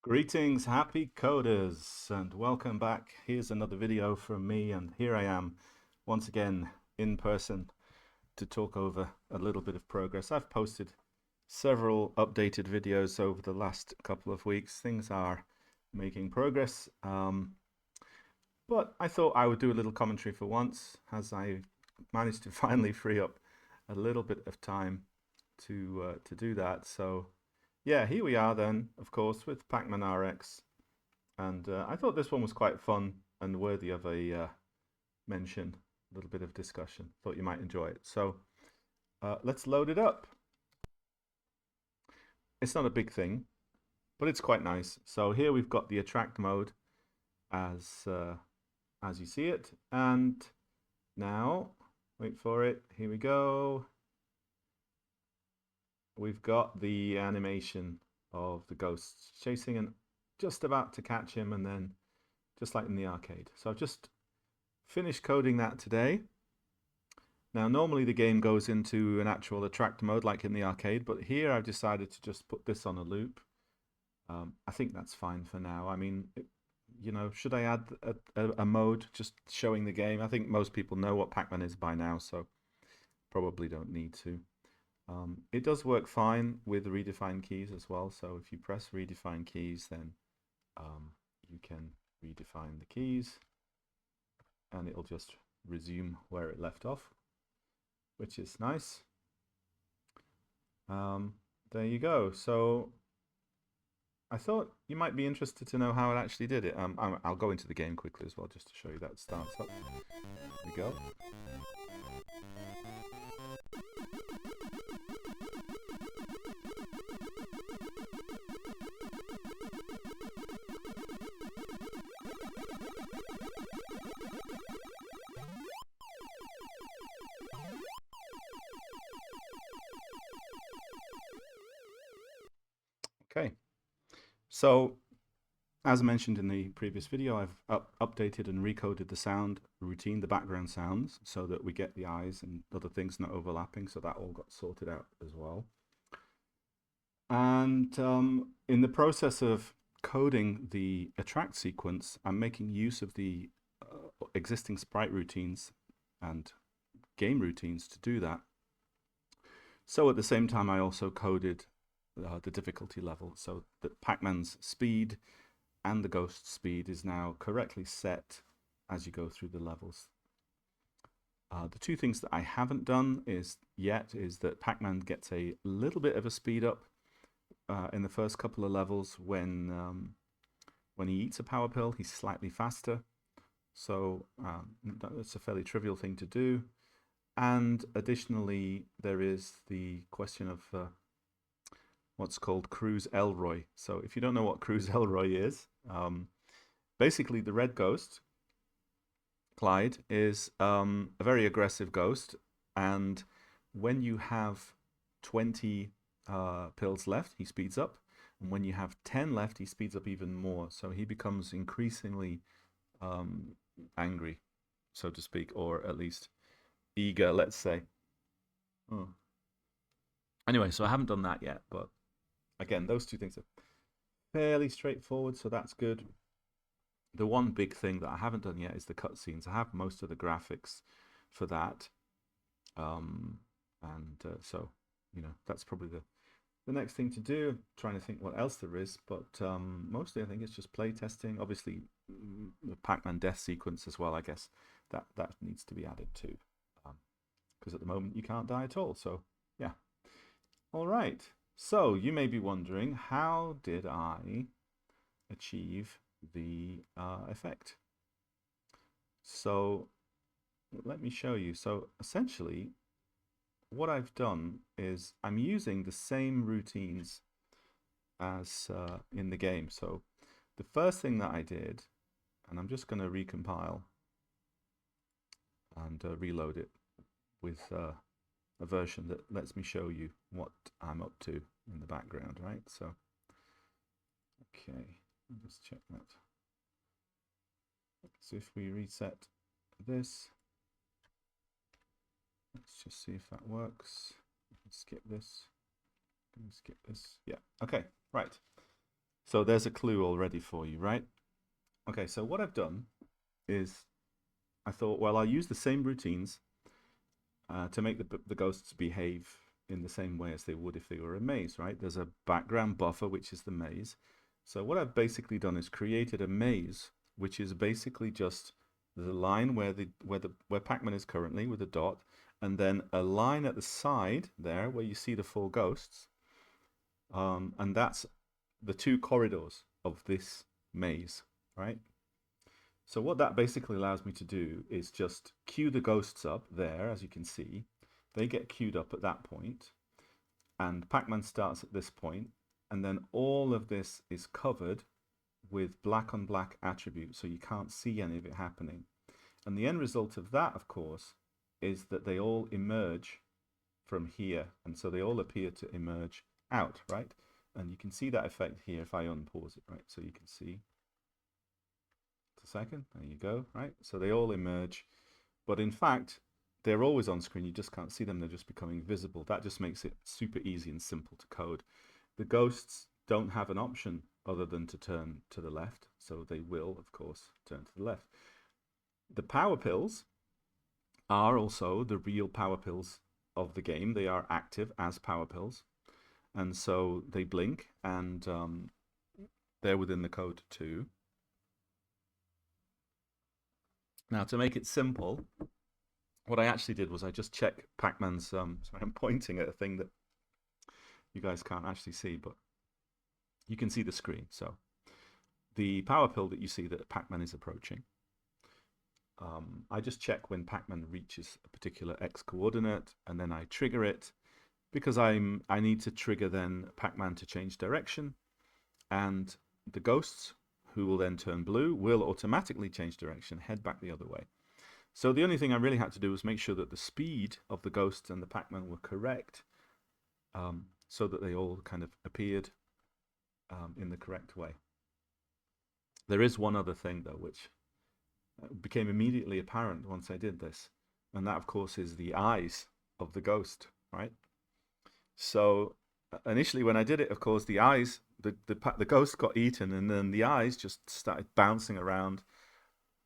Greetings, happy coders, and welcome back. Here's another video from me, and here I am once again in person to talk over a little bit of progress. I've posted several updated videos over the last couple of weeks. Things are making progress, but I thought I would do a little commentary for once, as I managed to finally free up a little bit of time to do that. So yeah, here we are then, of course, with Pacman RX. And I thought this one was quite fun and worthy of a mention, a little bit of discussion. Thought you might enjoy it. So let's load it up. It's not a big thing, but it's quite nice. So here we've got the attract mode as you see it. And now, wait for it, here we go. We've got the animation of the ghosts chasing and just about to catch him, and then just like in the arcade. So I've just finished coding that today. Now normally the game goes into an actual attract mode like in the arcade, but here I've decided to just put this on a loop. I think that's fine for now. I mean, you know, should I add a mode just showing the game? I think most people know what Pac-Man is by now, so probably don't need to. It does work fine with redefine keys as well. So if you press redefine keys, then you can redefine the keys and it'll just resume where it left off, which is nice. There you go. So I thought you might be interested to know how it actually did it. I'll go into the game quickly as well, just to show you that it starts up. There we go. Okay, so as mentioned in the previous video, I've updated and recoded the sound routine, the background sounds, so that we get the eyes and other things not overlapping, so that all got sorted out as well. And in the process of coding the attract sequence, I'm making use of the existing sprite routines and game routines to do that. So at the same time, I also coded the difficulty level so that Pac-Man's speed and the ghost speed is now correctly set as you go through the levels. The two things that I haven't done is that Pac-Man gets a little bit of a speed up in the first couple of levels when he eats a power pill. He's slightly faster, so that's a fairly trivial thing to do. And additionally, there is the question of what's called Cruise Elroy. So if you don't know what Cruise Elroy is, basically the red ghost, Clyde, is a very aggressive ghost, and when you have 20 pills left, he speeds up, and when you have 10 left, he speeds up even more. So he becomes increasingly angry, so to speak, or at least eager, let's say. Anyway, so I haven't done that yet, but again, those two things are fairly straightforward, so that's good. The one big thing that I haven't done yet is the cutscenes. I have most of the graphics for that, so you know, that's probably the next thing to do. I'm trying to think what else there is, but mostly I think it's just play testing. Obviously, the Pac-Man death sequence as well. I guess that needs to be added too, because at the moment you can't die at all. So yeah. All right. So you may be wondering, how did I achieve the effect? So let me show you. So essentially, what I've done is I'm using the same routines as in the game. So the first thing that I did, and I'm just going to recompile and reload it with a version that lets me show you what I'm up to in the background, right? So, okay, let's check that. So if we reset this, let's just see if that works. Skip this. Skip this. Yeah. Okay. Right. So there's a clue already for you, right? Okay, so what I've done is I thought, well, I'll use the same routines to make the ghosts behave in the same way as they would if they were a maze, right? There's a background buffer, which is the maze. So what I've basically done is created a maze, which is basically just the line where Pacman is currently with a dot, and then a line at the side there where you see the four ghosts, and that's the two corridors of this maze, right? So what that basically allows me to do is just queue the ghosts up there, as you can see. They get queued up at that point, and Pacman starts at this point, and then all of this is covered with black on black attributes, so you can't see any of it happening. And the end result of that, of course, is that they all emerge from here, and so they all appear to emerge out, right? And you can see that effect here if I unpause it, right? So you can see a second, there you go, right? So they all emerge, but in fact, they're always on screen. You just can't see them. They're just becoming visible. That just makes it super easy and simple to code. The ghosts don't have an option other than to turn to the left, so they will, of course, turn to the left. The power pills are also the real power pills of the game. They are active as power pills, and so they blink, and they're within the code too. Now, to make it simple, what I actually did was I just checked Pacman's. Sorry, I'm pointing at a thing that you guys can't actually see, but you can see the screen. So the power pill that you see that Pacman is approaching, I just check when Pacman reaches a particular X coordinate, and then I trigger it because I need to trigger then Pacman to change direction, and the ghosts, who will then turn blue, will automatically change direction, head back the other way. So the only thing I really had to do was make sure that the speed of the ghosts and the Pacman were correct, so that they all kind of appeared in the correct way. There is one other thing, though, which became immediately apparent once I did this, and that, of course, is the eyes of the ghost, right? So initially when I did it, of course, the eyes, the ghost got eaten, and then the eyes just started bouncing around,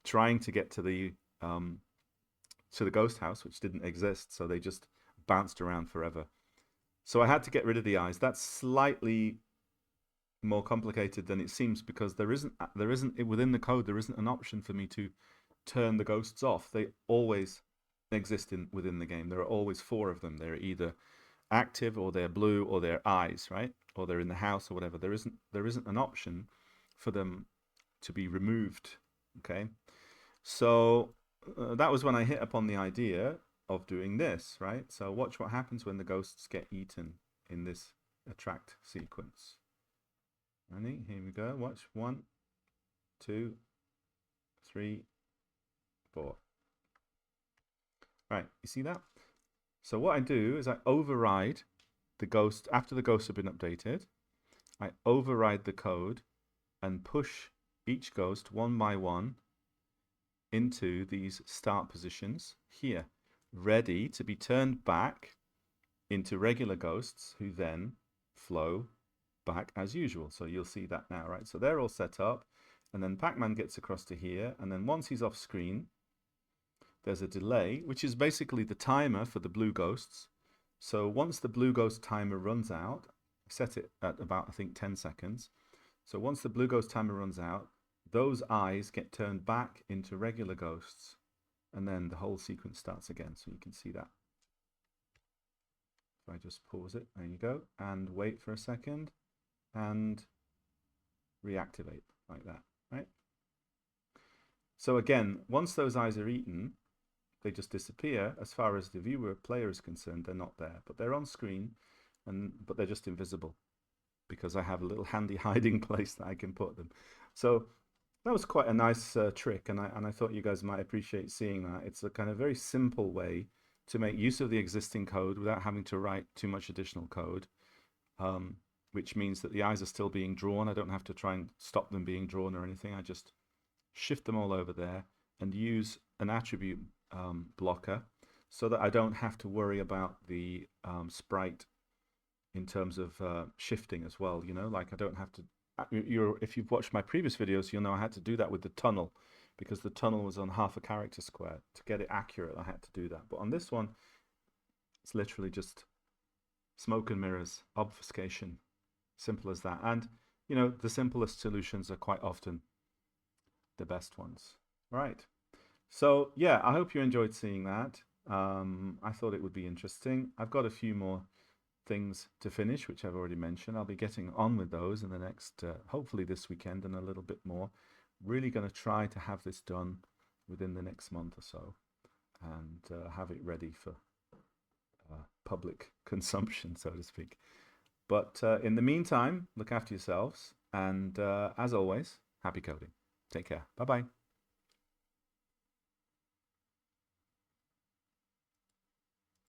trying to get to the ghost house, which didn't exist. So they just bounced around forever. So I had to get rid of the eyes. That's slightly more complicated than it seems, because there isn't within the code, there isn't an option for me to turn the ghosts off. They always exist within the game. There are always four of them. They're either active, or they're blue, or they're eyes, right? Or they're in the house or whatever. There isn't an option for them to be removed. Okay, so that was when I hit upon the idea of doing this, right? So watch what happens when the ghosts get eaten in this attract sequence. Ready? Here we go. Watch. 1, 2, 3, 4. Right, you see that? So what I do is I override the ghost after the ghosts have been updated. I override the code and push each ghost one by one into these start positions here, ready to be turned back into regular ghosts, who then flow back as usual. So you'll see that now, right? So they're all set up, and then Pacman gets across to here, and then once he's off screen, there's a delay, which is basically the timer for the blue ghosts. So once the blue ghost timer runs out, I set it at about, I think, 10 seconds. So once the blue ghost timer runs out, those eyes get turned back into regular ghosts, and then the whole sequence starts again. So you can see that. If I just pause it, there you go, and wait for a second, and reactivate like that, right? So again, once those eyes are eaten, they just disappear. As far as the viewer player is concerned, they're not there, but they're on screen, but they're just invisible because I have a little handy hiding place that I can put them. So that was quite a nice trick, and I thought you guys might appreciate seeing that. It's a kind of very simple way to make use of the existing code without having to write too much additional code, which means that the eyes are still being drawn. I don't have to try and stop them being drawn or anything. I just shift them all over there and use an attribute blocker so that I don't have to worry about the sprite in terms of shifting as well. You know, like I don't have to if you've watched my previous videos, you'll know I had to do that with the tunnel because the tunnel was on half a character square. To get it accurate, I had to do that. But on this one, it's literally just smoke and mirrors, obfuscation, simple as that. And, you know, the simplest solutions are quite often the best ones. Right. So, yeah, I hope you enjoyed seeing that. I thought it would be interesting. I've got a few more things to finish, which I've already mentioned. I'll be getting on with those in the next, hopefully this weekend and a little bit more. Really going to try to have this done within the next month or so and have it ready for public consumption, so to speak. But in the meantime, look after yourselves. And as always, happy coding. Take care. Bye bye.